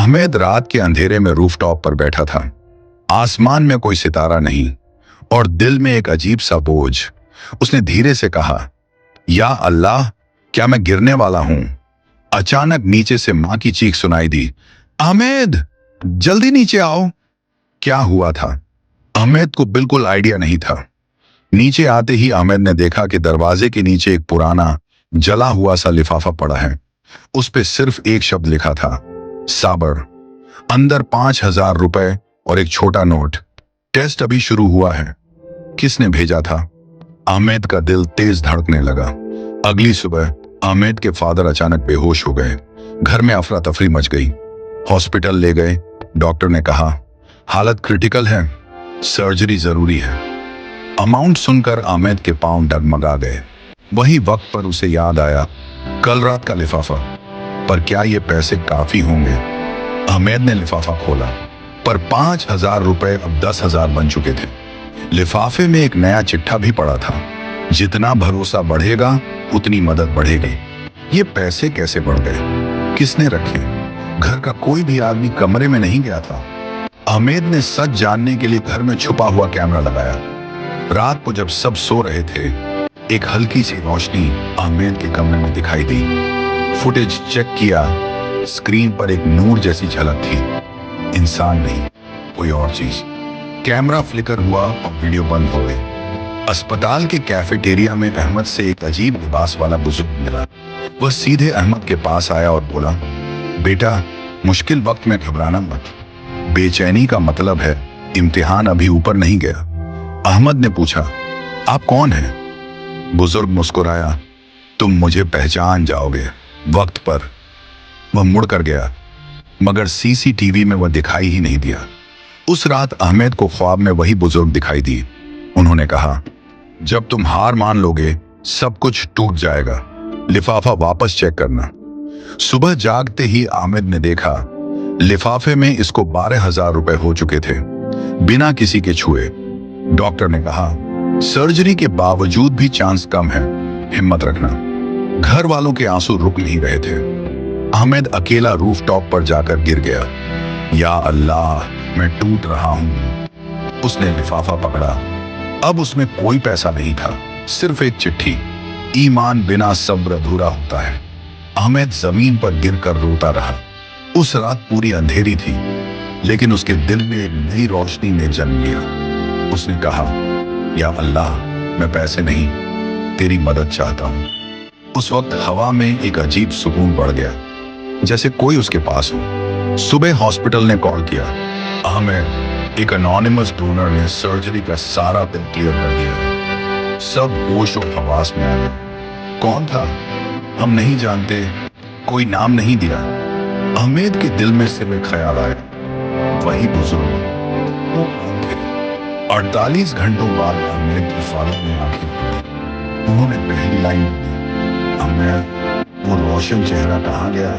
अहमद रात के अंधेरे में रूफटॉप पर बैठा था। आसमान में कोई सितारा नहीं और दिल में एक अजीब सा बोझ। उसने धीरे से कहा, या अल्लाह, क्या मैं गिरने वाला हूं? अचानक नीचे से मां की चीख सुनाई दी, अहमद, जल्दी नीचे आओ। क्या हुआ था? अहमद को बिल्कुल आइडिया नहीं था। नीचे आते ही अहमद ने देखा कि दरवाजे के नीचे एक पुराना जला हुआ सा लिफाफा पड़ा है। उस पे सिर्फ एक शब्द लिखा था, साबर। अंदर 5,000 रुपए और एक छोटा नोट। टेस्ट अभी शुरू हुआ है। किसने भेजा था? अहमद का दिल तेज धड़कने लगा। अगली सुबह अहमद के फादर अचानक बेहोश हो गए। घर में अफरा तफरी मच गई। हॉस्पिटल ले गए। डॉक्टर ने कहा, हालत क्रिटिकल है, सर्जरी जरूरी है। अमाउंट सुनकर अहमद के पांव डगमगा गए। वही वक्त पर उसे याद आया, कल रात का लिफाफा। पर क्या ये पैसे काफी होंगे? अहमद ने लिफाफा खोला, पर 5,000 रुपए अब 10,000 बन चुके थे। लिफाफे में एक नया चिट्ठा भी पड़ा था, जितना भरोसा बढ़ेगा उतनी मदद बढ़ेगी। ये पैसे कैसे बढ़ गए? किसने रखे? घर का कोई भी आदमी कमरे में नहीं गया था। अहमद ने सच जानने के लिए घर में छुपा हुआ कैमरा लगाया। रात को जब सब सो रहे थे, एक हल्की सी रोशनी अहमद के कमरे में दिखाई दी। फुटेज चेक किया। स्क्रीन पर एक नूर जैसी झलक थी। इंसान नहीं, कोई और चीज। कैमरा फ्लिकर हुआ और वीडियो बंद हो गई। अस्पताल के कैफेटेरिया में अहमद से एक अजीब लिबास वाला बुजुर्ग मिला। वह सीधे अहमद के पास आया और बोला, बेटा, मुश्किल वक्त में घबराना मत। बेचैनी का मतलब है इम्तिहान अभी ऊपर नहीं गया। अहमद ने पूछा, आप कौन हैं? बुजुर्ग मुस्कुराया, तुम मुझे पहचान जाओगे वक्त पर। वह मुड़कर गया, मगर सीसीटीवी में वह दिखाई ही नहीं दिया। उस रात अहमद को ख्वाब में वही बुजुर्ग दिखाई दी। उन्होंने कहा, जब तुम हार मान लोगे सब कुछ टूट जाएगा। लिफाफा वापस चेक करना। सुबह जागते ही अहमद ने देखा, लिफाफे में इसको 12,000 रुपए हो चुके थे, बिना किसी के छुए। डॉक्टर ने कहा, सर्जरी के बावजूद भी चांस कम है, हिम्मत रखना। घर वालों के आंसू रुक नहीं रहे थे। अहमद अकेला रूफटॉप पर जाकर गिर गया। या अल्लाह, मैं टूट रहा हूं। उसने लिफाफा पकड़ा। अब उसमें कोई पैसा नहीं था, सिर्फ एक चिट्ठी। ईमान बिना सब्र अधूरा होता है। अहमद जमीन पर गिरकर रोता रहा। उस रात पूरी अंधेरी थी, लेकिन उसके दिल में एक नई रोशनी ने जन्म लिया। उसने कहा, या अल्लाह, मैं पैसे नहीं, तेरी मदद चाहता हूं। उस वक्त हवा में एक अजीब सुकून बढ़ गया, जैसे कोई उसके पास हो। सुबह हॉस्पिटल ने कॉल किया, अहमद, एक अनोनिमस डोनर ने सर्जरी का सारा बिल क्लियर कर दिया। सब होश और हवास में आ गए। कौन था? हम नहीं जानते, कोई नाम नहीं दिया। अहमद के दिल में सिर्फ एक ख्याल आया, वही बुजुर्ग। वो कौन थे? 48 घंटों बाद अहमद की फादर ने आंखें खोली। उन्होंने पहली लाइन दी, अहमद, वो रोशन चेहरा कहाँ गया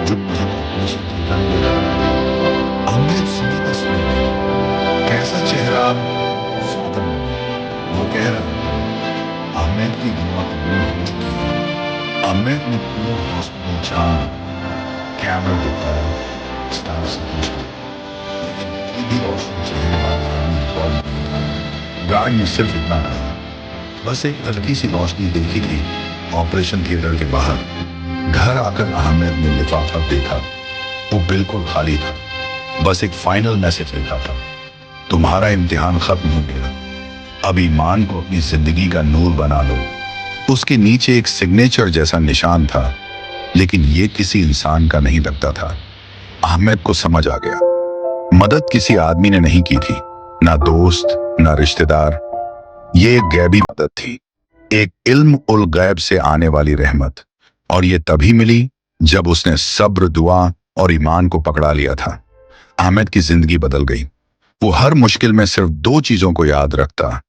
जो मुझे ऑपरेशन थिएटर में ले गया? अहमद सुनी न सुनी, कैसा चेहरा? फादर ने, वो कह रहा, अहमद की हिम्मत नहीं हो चुकी है। अहमद ने पूरा हॉस्पिटल छाना, कैमरा दिखाया, स्टाफ से पूछा, लेकिन कोई भी रोशन चेहरे वाला आदमी कॉल नहीं था। गार्ड ने सिर्फ इतना कहा, बस एक हल्की सी रोशनी देखी थी ऑपरेशन थिएटर के बाहर। घर आकर अहमद ने लिफाफा देखा, वो बिल्कुल खाली था। बस एक फाइनल मैसेज लिखा था, तुम्हारा इम्तिहान खत्म हो गया, अब ईमान को अपनी जिंदगी का नूर बना लो। उसके नीचे एक सिग्नेचर जैसा निशान था, लेकिन ये किसी इंसान का नहीं लगता था। अहमद को समझ आ गया, मदद किसी आदमी ने नहीं की थी, ना दोस्त ना रिश्तेदार। ये एक गैबी मदद थी, एक इल्म उल गैब से आने वाली रहमत। और ये तभी मिली जब उसने सब्र, दुआ और ईमान को पकड़ा लिया था। अहमद की जिंदगी बदल गई। वो हर मुश्किल में सिर्फ 2 चीजों को याद रखता।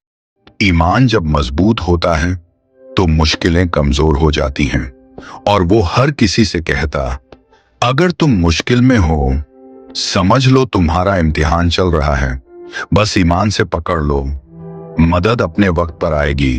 ईमान जब मजबूत होता है तो मुश्किलें कमजोर हो जाती हैं। और वो हर किसी से कहता, अगर तुम मुश्किल में हो, समझ लो तुम्हारा इम्तिहान चल रहा है, बस ईमान से पकड़ लो, मदद अपने वक्त पर आएगी।